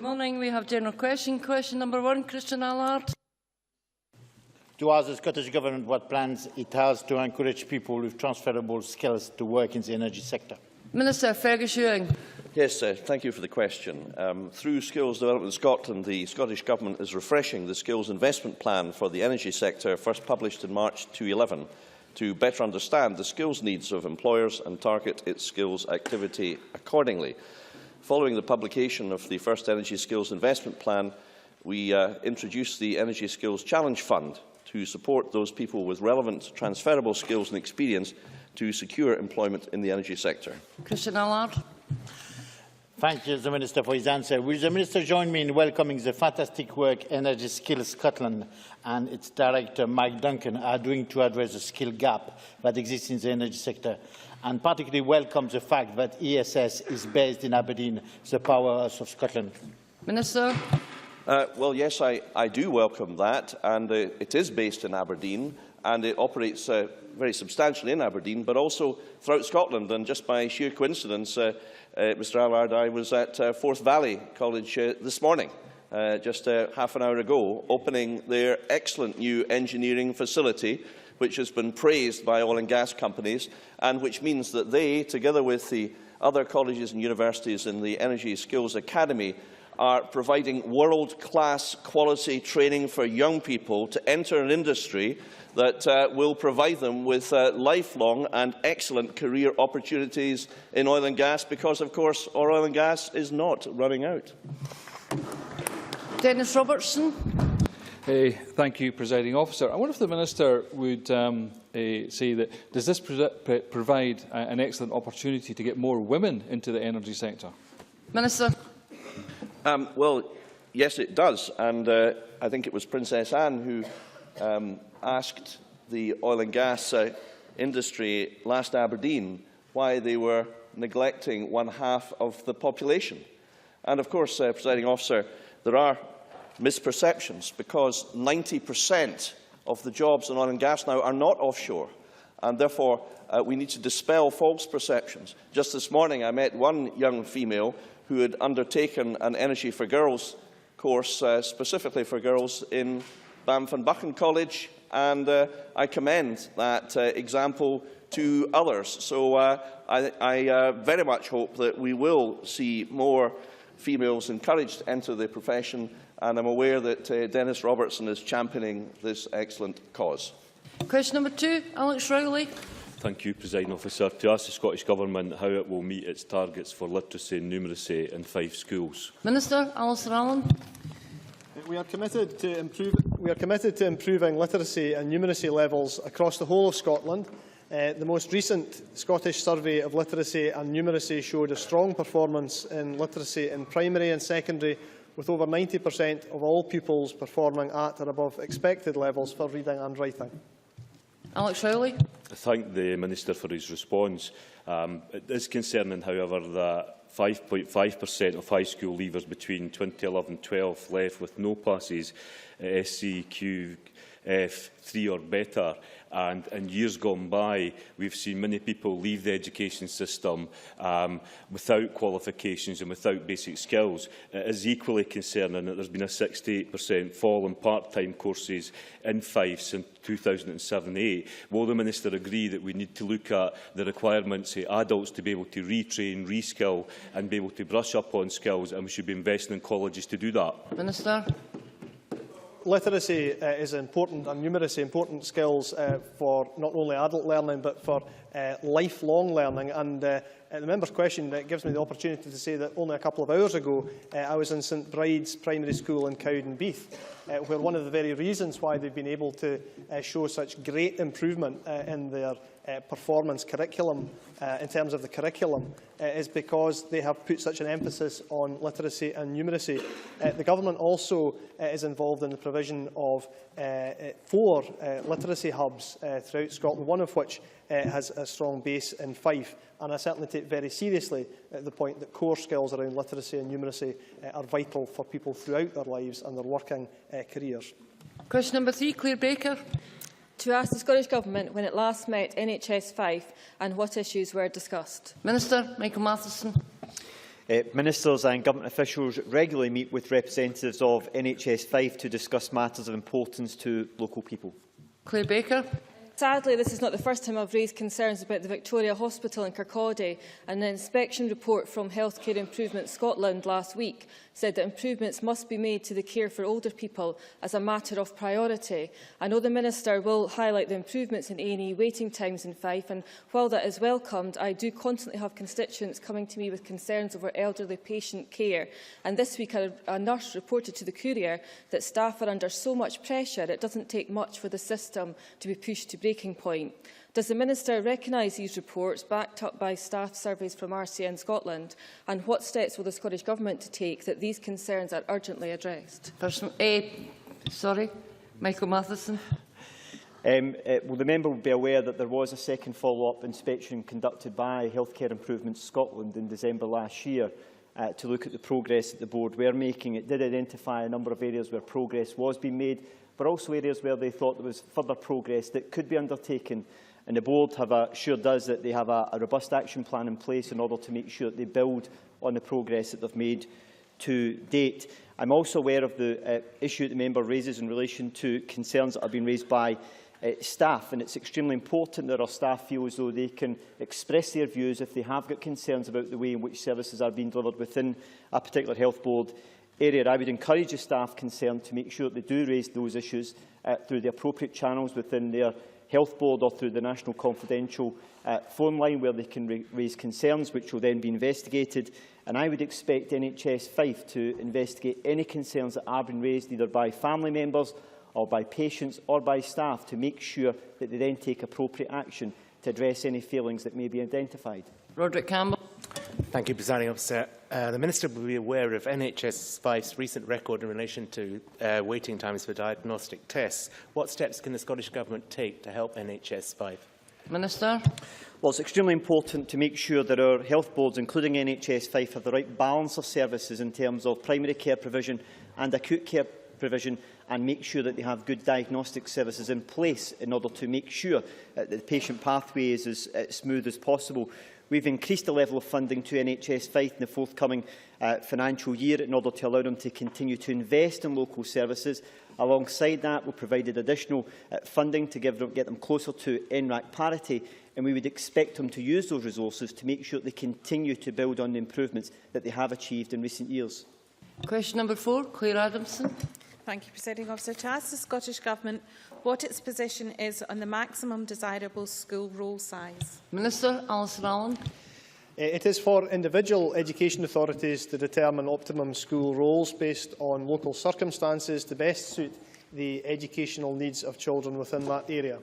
morning. We have general question. Question number 1, Christian Allard. To ask the Scottish Government what plans it has to encourage people with transferable skills to work in the energy sector. Minister Fergus Ewing. Yes, thank you for the question. Through Skills Development Scotland, the Scottish Government is refreshing the Skills Investment Plan for the energy sector, first published in March 2011, to better understand the skills needs of employers and target its skills activity accordingly. Following the publication of the first Energy Skills Investment Plan, we introduced the Energy Skills Challenge Fund to support those people with relevant transferable skills and experience to secure employment in the energy sector. Christian Allard. Thank you, the Minister, for his answer. Will the Minister join me in welcoming the fantastic work Energy Skills Scotland and its Director, Mike Duncan, are doing to address the skill gap that exists in the energy sector, and particularly welcome the fact that ESS is based in Aberdeen, the powerhouse of Scotland? Minister. Well, yes, I do welcome that, and it is based in Aberdeen, and it operates very substantially in Aberdeen, but also throughout Scotland. And just by sheer coincidence, Mr Allard, I was at Forth Valley College this morning, just half an hour ago, opening their excellent new engineering facility, which has been praised by oil and gas companies, and which means that they, together with the other colleges and universities in the Energy Skills Academy, are providing world-class quality training for young people to enter an industry that will provide them with lifelong and excellent career opportunities in oil and gas, because, of course, our oil and gas is not running out. Dennis Robertson. Thank you, Presiding Officer. I wonder if the Minister would say that does this provide an excellent opportunity to get more women into the energy sector? Minister. Well, yes, it does, and I think it was Princess Anne who asked the oil and gas industry last Aberdeen why they were neglecting one half of the population. And of course, Presiding Officer, there are misperceptions, because 90% of the jobs in oil and gas now are not offshore, and therefore we need to dispel false perceptions. Just this morning I met one young female who had undertaken an Energy for Girls course specifically for girls in Banff and Buchan College, and I commend that example to others. So I very much hope that we will see more females encouraged to enter the profession, and I'm aware that Dennis Robertson is championing this excellent cause. Question number 2, Alex Rowley. Thank you, Presiding Officer. To ask the Scottish Government how it will meet its targets for literacy and numeracy in Fife schools. Minister, Alistair Allen. We are committed to improving literacy and numeracy levels across the whole of Scotland. The most recent Scottish survey of literacy and numeracy showed a strong performance in literacy in primary and secondary, with over 90% of all pupils performing at or above expected levels for reading and writing. Alex Rowley. I thank the Minister for his response. It is concerning, however, that 5.5% of high school leavers between 2011-12 left with no passes at SCQF 3 or better, and in years gone by we've seen many people leave the education system without qualifications and without basic skills. It is equally concerning that there has been a 68% fall in part-time courses in Fife since 2007-8. Will the Minister agree that we need to look at the requirements of adults to be able to retrain, reskill and be able to brush up on skills, and we should be investing in colleges to do that? Minister. Literacy is important, and numeracy important skills for not only adult learning but for lifelong learning. And the member's question gives me the opportunity to say that only a couple of hours ago I was in St Bride's Primary School in Cowdenbeath, where one of the very reasons why they've been able to show such great improvement in their performance curriculum, in terms of the curriculum, is because they have put such an emphasis on literacy and numeracy. The Government also is involved in the provision of 4 literacy hubs throughout Scotland, one of which has a strong base in Fife. And I certainly take very seriously the point that core skills around literacy and numeracy are vital for people throughout their lives and their working careers. Question number 3, Claire Baker. To ask the Scottish Government when it last met NHS Fife and what issues were discussed. Minister Michael Matheson. Ministers and government officials regularly meet with representatives of NHS Fife to discuss matters of importance to local people. Claire Baker. Sadly, this is not the first time I've raised concerns about the Victoria Hospital in Kirkcaldy. An inspection report from Healthcare Improvement Scotland last week said that improvements must be made to the care for older people as a matter of priority. I know the Minister will highlight the improvements in A&E waiting times in Fife, and while that is welcomed, I do constantly have constituents coming to me with concerns over elderly patient care. And this week, a nurse reported to the Courier that staff are under so much pressure it doesn't take much for the system to be pushed to breaking point. Does the Minister recognise these reports, backed up by staff surveys from RCN Scotland? And what steps will the Scottish Government take that these concerns are urgently addressed? Michael Matheson. Well, the member will be aware that there was a second follow-up inspection conducted by Healthcare Improvement Scotland in December last year to look at the progress that the board were making. It did identify a number of areas where progress was being made, but also areas where they thought there was further progress that could be undertaken. And the board have assured us that they have a robust action plan in place in order to make sure that they build on the progress that they've made to date. I'm also aware of the issue that the member raises in relation to concerns that have been raised by staff, and it's extremely important that our staff feel as though they can express their views if they have got concerns about the way in which services are being delivered within a particular health board area. I would encourage the staff concerned to make sure that they do raise those issues through the appropriate channels within their health board or through the National Confidential phone line, where they can raise concerns which will then be investigated. And I would expect NHS Fife to investigate any concerns that are being raised either by family members or by patients or by staff, to make sure that they then take appropriate action to address any failings that may be identified. Roderick Campbell. Thank you, Presiding Officer. The Minister will be aware of NHS Fife's recent record in relation to waiting times for diagnostic tests. What steps can the Scottish Government take to help NHS Fife? Minister. Well, it's extremely important to make sure that our health boards, including NHS Fife, have the right balance of services in terms of primary care provision and acute care provision, and make sure that they have good diagnostic services in place in order to make sure that the patient pathway is as smooth as possible. We've increased the level of funding to NHS Fife in the forthcoming financial year in order to allow them to continue to invest in local services. Alongside that, we've provided additional funding to get them closer to NRAC parity, and we would expect them to use those resources to make sure that they continue to build on the improvements that they have achieved in recent years. Question number 4, Claire Adamson. Thank you, Presiding Officer. To ask the Scottish Government what its position is on the maximum desirable school roll size. Minister Alistair Allen. It is for individual education authorities to determine optimum school rolls based on local circumstances to best suit the educational needs of children within that area.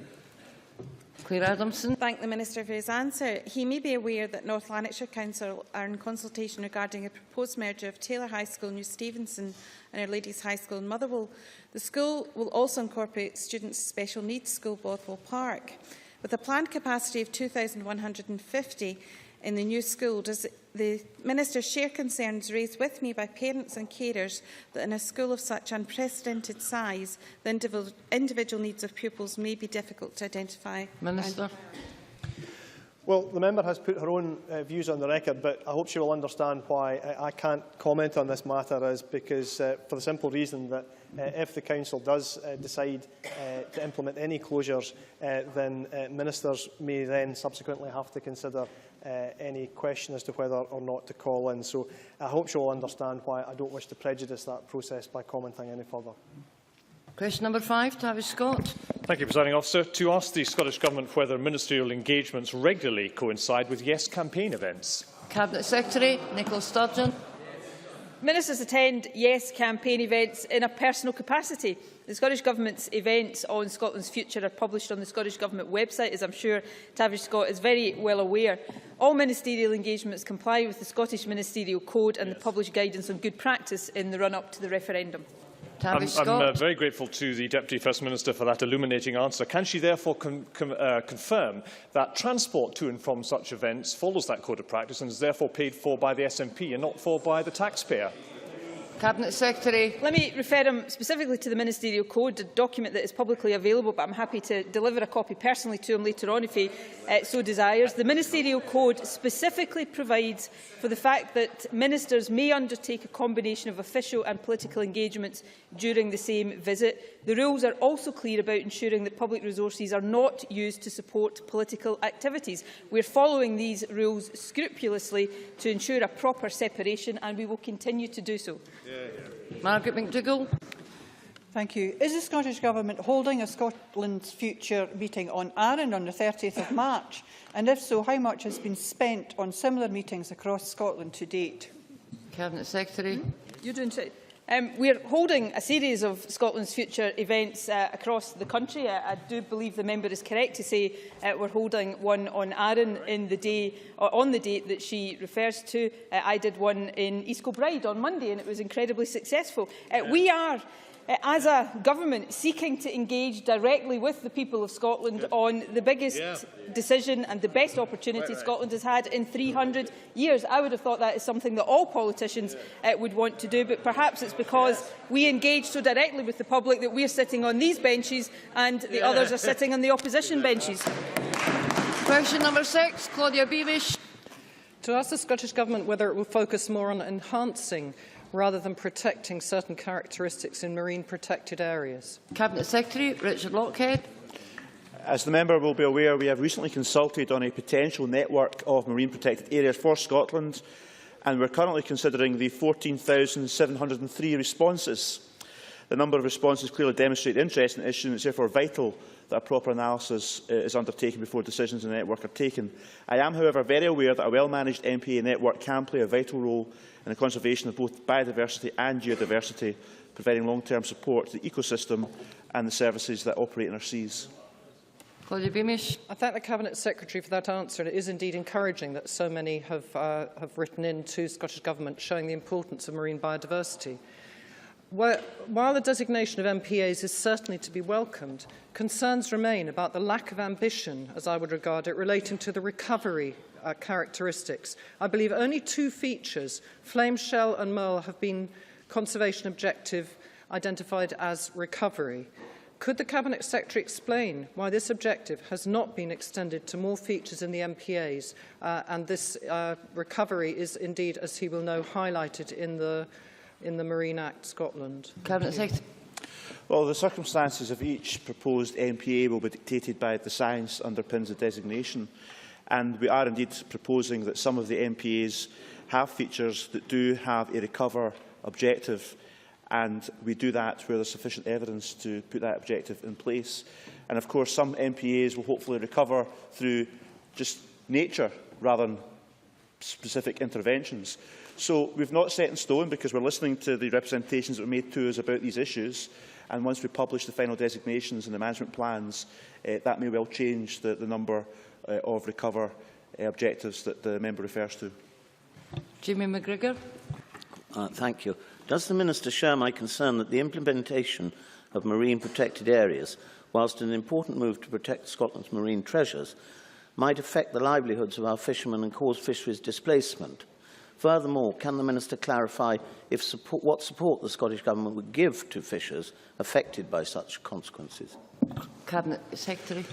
Claire Adamson. Thank the Minister for his answer. He may be aware that North Lanarkshire Council are in consultation regarding a proposed merger of Taylor High School, New Stevenson and Our Lady's High School in Motherwell. The school will also incorporate Students' Special Needs School, Bothwell Park. With a planned capacity of 2,150 in the new school, does the Minister share concerns raised with me by parents and carers that in a school of such unprecedented size, the individual needs of pupils may be difficult to identify? Minister. Well, the member has put her own views on the record, but I hope she will understand why I can't comment on this matter, is because for the simple reason that if the Council does decide to implement any closures, then ministers may then subsequently have to consider any question as to whether or not to call in. So I hope she will understand why I don't wish to prejudice that process by commenting any further. Question number 5, Tavish Scott. Thank you, Presiding Officer. To ask the Scottish Government whether ministerial engagements regularly coincide with Yes campaign events. Cabinet Secretary Nicola Sturgeon. Ministers attend Yes campaign events in a personal capacity. The Scottish Government's events on Scotland's future are published on the Scottish Government website, as I'm sure Tavish Scott is very well aware. All ministerial engagements comply with the Scottish Ministerial Code and the published guidance on good practice in the run-up to the referendum. I'm very grateful to the Deputy First Minister for that illuminating answer. Can she therefore confirm that transport to and from such events follows that code of practice and is therefore paid for by the SNP and not for by the taxpayer? Cabinet Secretary. Let me refer him specifically to the Ministerial Code, a document that is publicly available, but I'm happy to deliver a copy personally to him later on if he so desires. The Ministerial Code specifically provides for the fact that ministers may undertake a combination of official and political engagements during the same visit. The rules are also clear about ensuring that public resources are not used to support political activities. We are following these rules scrupulously to ensure a proper separation, and we will continue to do so. Margaret McDougall. Thank you. Is the Scottish Government holding a Scotland's Future meeting on Arran on the 30th of March? And if so, how much has been spent on similar meetings across Scotland to date? Cabinet Secretary. You're doing so. We are holding a series of Scotland's Future events across the country. I do believe the member is correct to say we're holding one on Arran on the date that she refers to. I did one in East Kilbride on Monday and it was incredibly successful. We are, as a government, seeking to engage directly with the people of Scotland on the biggest decision and the best opportunity Scotland has had in 300 years. I would have thought that is something that all politicians would want to do, but perhaps it's because we engage so directly with the public that we are sitting on these benches and the others are sitting on the opposition benches. Question number 6, Claudia Beamish. To ask the Scottish Government whether it will focus more on enhancing rather than protecting certain characteristics in marine protected areas. Cabinet Secretary Richard Lockhead. As the member will be aware, we have recently consulted on a potential network of marine protected areas for Scotland, and we are currently considering the 14,703 responses. The number of responses clearly demonstrate interest in the issue, and it is therefore vital that a proper analysis is undertaken before decisions on the network are taken. I am, however, very aware that a well-managed MPA network can play a vital role in the conservation of both biodiversity and geodiversity, providing long-term support to the ecosystem and the services that operate in our seas. Claudia Beamish. I thank the Cabinet Secretary for that answer. It is indeed encouraging that so many have written in to Scottish Government showing the importance of marine biodiversity. While the designation of MPAs is certainly to be welcomed, concerns remain about the lack of ambition, as I would regard it, relating to the recovery characteristics. I believe only 2 features, flame shell and mole, have been conservation objective identified as recovery. Could the Cabinet Secretary explain why this objective has not been extended to more features in the MPAs and this recovery is indeed, as he will know, highlighted in the Marine Act Scotland? Cabinet Secretary. Well, the circumstances of each proposed MPA will be dictated by the science underpins the designation, and we are indeed proposing that some of the MPAs have features that do have a recover objective, and we do that where there is sufficient evidence to put that objective in place. And of course, some MPAs will hopefully recover through just nature rather than specific interventions. So we have not set in stone, because we are listening to the representations that were made to us about these issues, and once we publish the final designations and the management plans, that may well change the number of recover objectives that the member refers to. Jimmy McGrigor. Thank you. Does the Minister share my concern that the implementation of marine protected areas, whilst an important move to protect Scotland's marine treasures, might affect the livelihoods of our fishermen and cause fisheries displacement? Furthermore, can the Minister clarify what support the Scottish Government would give to fishers affected by such consequences? Cabinet Secretary.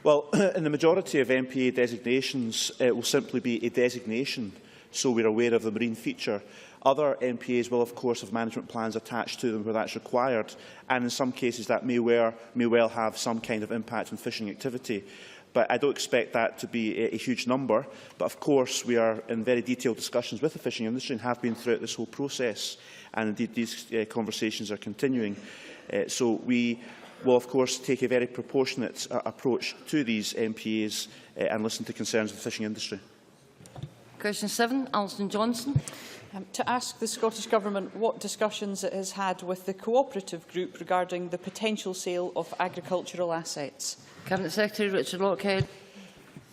Well, in the majority of MPA designations, it will simply be a designation, so we are aware of the marine feature. Other MPAs will, of course, have management plans attached to them where that is required, and in some cases that may well have some kind of impact on fishing activity. But I don't expect that to be a huge number. But of course, we are in very detailed discussions with the fishing industry and have been throughout this whole process. And indeed, these conversations are continuing. So we will, of course, take a very proportionate approach to these MPAs and listen to concerns of the fishing industry. Question 7, Alison Johnson. To ask the Scottish Government what discussions it has had with the cooperative group regarding the potential sale of agricultural assets. Cabinet Secretary Richard Lockhead.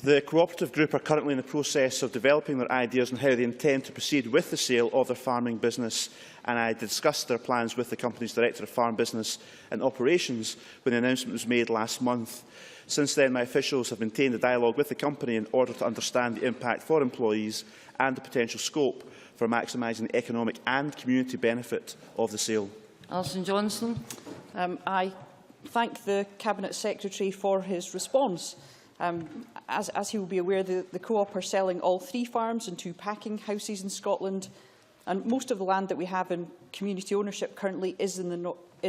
The cooperative group are currently in the process of developing their ideas on how they intend to proceed with the sale of their farming business, and I discussed their plans with the company's Director of Farm Business and Operations when the announcement was made last month. Since then, my officials have maintained a dialogue with the company in order to understand the impact for employees and the potential scope for maximising the economic and community benefit of the sale? Alison Johnson. I thank the Cabinet Secretary for his response. As he will be aware, the Co-op are selling all 3 farms and 2 packing houses in Scotland, and most of the land that we have in community ownership currently is in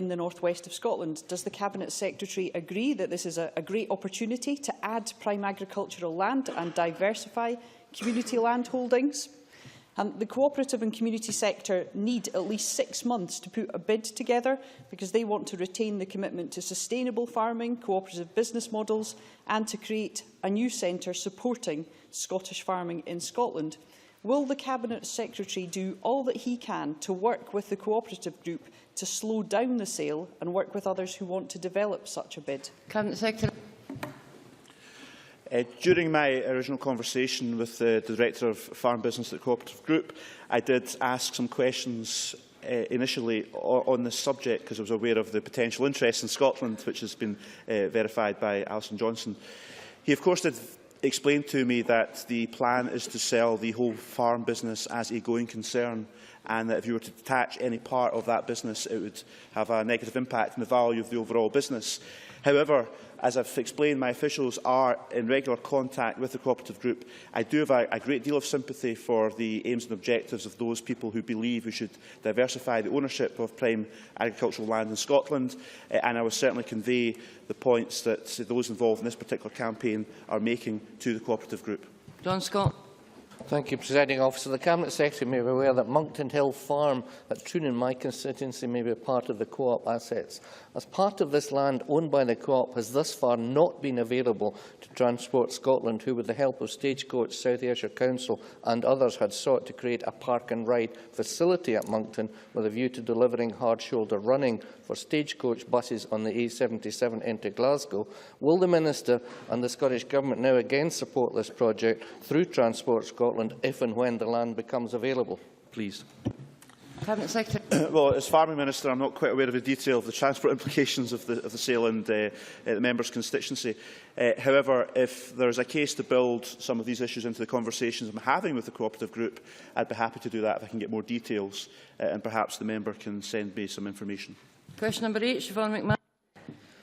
the northwest of Scotland. Does the Cabinet Secretary agree that this is a great opportunity to add prime agricultural land and diversify community land holdings? The cooperative and community sector need at least 6 months to put a bid together because they want to retain the commitment to sustainable farming, cooperative business models and to create a new centre supporting Scottish farming in Scotland. Will the Cabinet Secretary do all that he can to work with the cooperative group to slow down the sale and work with others who want to develop such a bid? Cabinet Secretary. During my original conversation with the Director of Farm Business at the Cooperative Group, I did ask some questions initially on this subject because I was aware of the potential interest in Scotland, which has been verified by Alison Johnson. He, of course, did explain to me that the plan is to sell the whole farm business as a going concern, and that if you were to detach any part of that business, it would have a negative impact on the value of the overall business. However, as I've explained, my officials are in regular contact with the cooperative group. I do have a great deal of sympathy for the aims and objectives of those people who believe we should diversify the ownership of prime agricultural land in Scotland, and I will certainly convey the points that those involved in this particular campaign are making to the cooperative group. John Scott. Thank you, Presiding Officer. The Cabinet Secretary may be aware that Monkton Hill Farm at Troon in my constituency may be part of the Co-op assets. As part of this land owned by the Co-op has thus far not been available to Transport Scotland, who with the help of Stagecoach, South Ayrshire Council and others had sought to create a park and ride facility at Monkton with a view to delivering hard shoulder running for Stagecoach buses on the A77 into Glasgow. Will the Minister and the Scottish Government now again support this project through Transport Scotland if and when the land becomes available? Please. Cabinet Secretary. Well, as Farming Minister, I'm not quite aware of the detail of the transport implications of the sale in the member's constituency. However, if there is a case to build some of these issues into the conversations I'm having with the cooperative group, I'd be happy to do that if I can get more details, and perhaps the member can send me some information. Question number 8, Siobhan McMahon.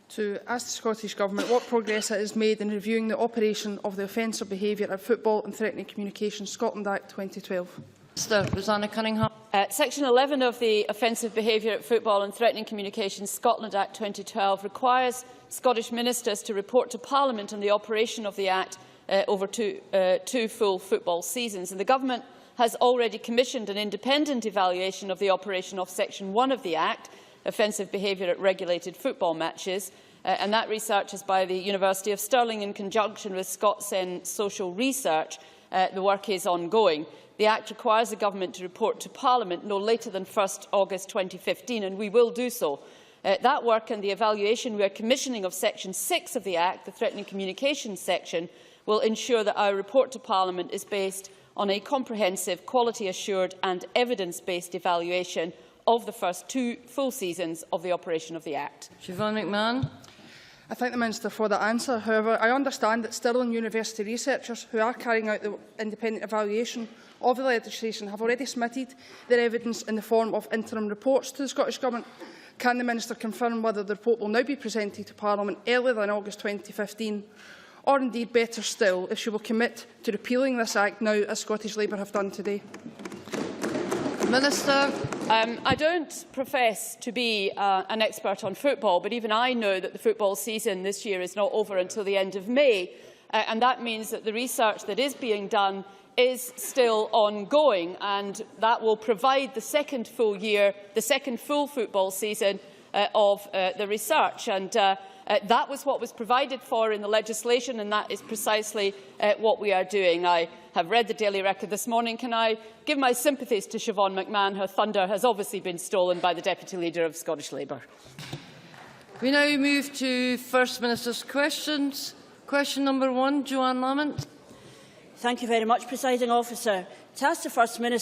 To ask the Scottish Government what progress it has made in reviewing the operation of the Offensive Behaviour at Football and Threatening Communications Scotland Act 2012. Minister Rosanna Cunningham. Section 11 of the Offensive Behaviour at Football and Threatening Communications Scotland Act 2012 requires Scottish ministers to report to Parliament on the operation of the Act over two full football seasons. And the Government has already commissioned an independent evaluation of the operation of Section 1 of the Act, Offensive Behaviour at Regulated Football Matches, and that research is by the University of Stirling in conjunction with ScotSen Social Research. The work is ongoing. The Act requires the Government to report to Parliament no later than 1 August 2015, and we will do so. That work and the evaluation we are commissioning of Section 6 of the Act, the Threatening Communications section, will ensure that our report to Parliament is based on a comprehensive, quality-assured and evidence-based evaluation of the first 2 full seasons of the operation of the Act. Siobhan McMahon. I thank the Minister for that answer. However, I understand that Stirling University researchers who are carrying out the independent evaluation of the legislation have already submitted their evidence in the form of interim reports to the Scottish Government. Can the Minister confirm whether the report will now be presented to Parliament earlier than August 2015, or indeed, better still, if she will commit to repealing this Act now, as Scottish Labour have done today? Minister. I don't profess to be an expert on football, but even I know that the football season this year is not over until the end of May, and that means that the research that is being done is still ongoing, and that will provide the second full year, the second full football season of the research. And that was what was provided for in the legislation, and that is precisely what we are doing. I have read the Daily Record this morning. Can I give my sympathies to Siobhan McMahon? Her thunder has obviously been stolen by the Deputy Leader of Scottish Labour. We now move to First Minister's questions. Question number 1, Joanne Lamont. Thank you very much, Presiding Officer. To ask the First Minister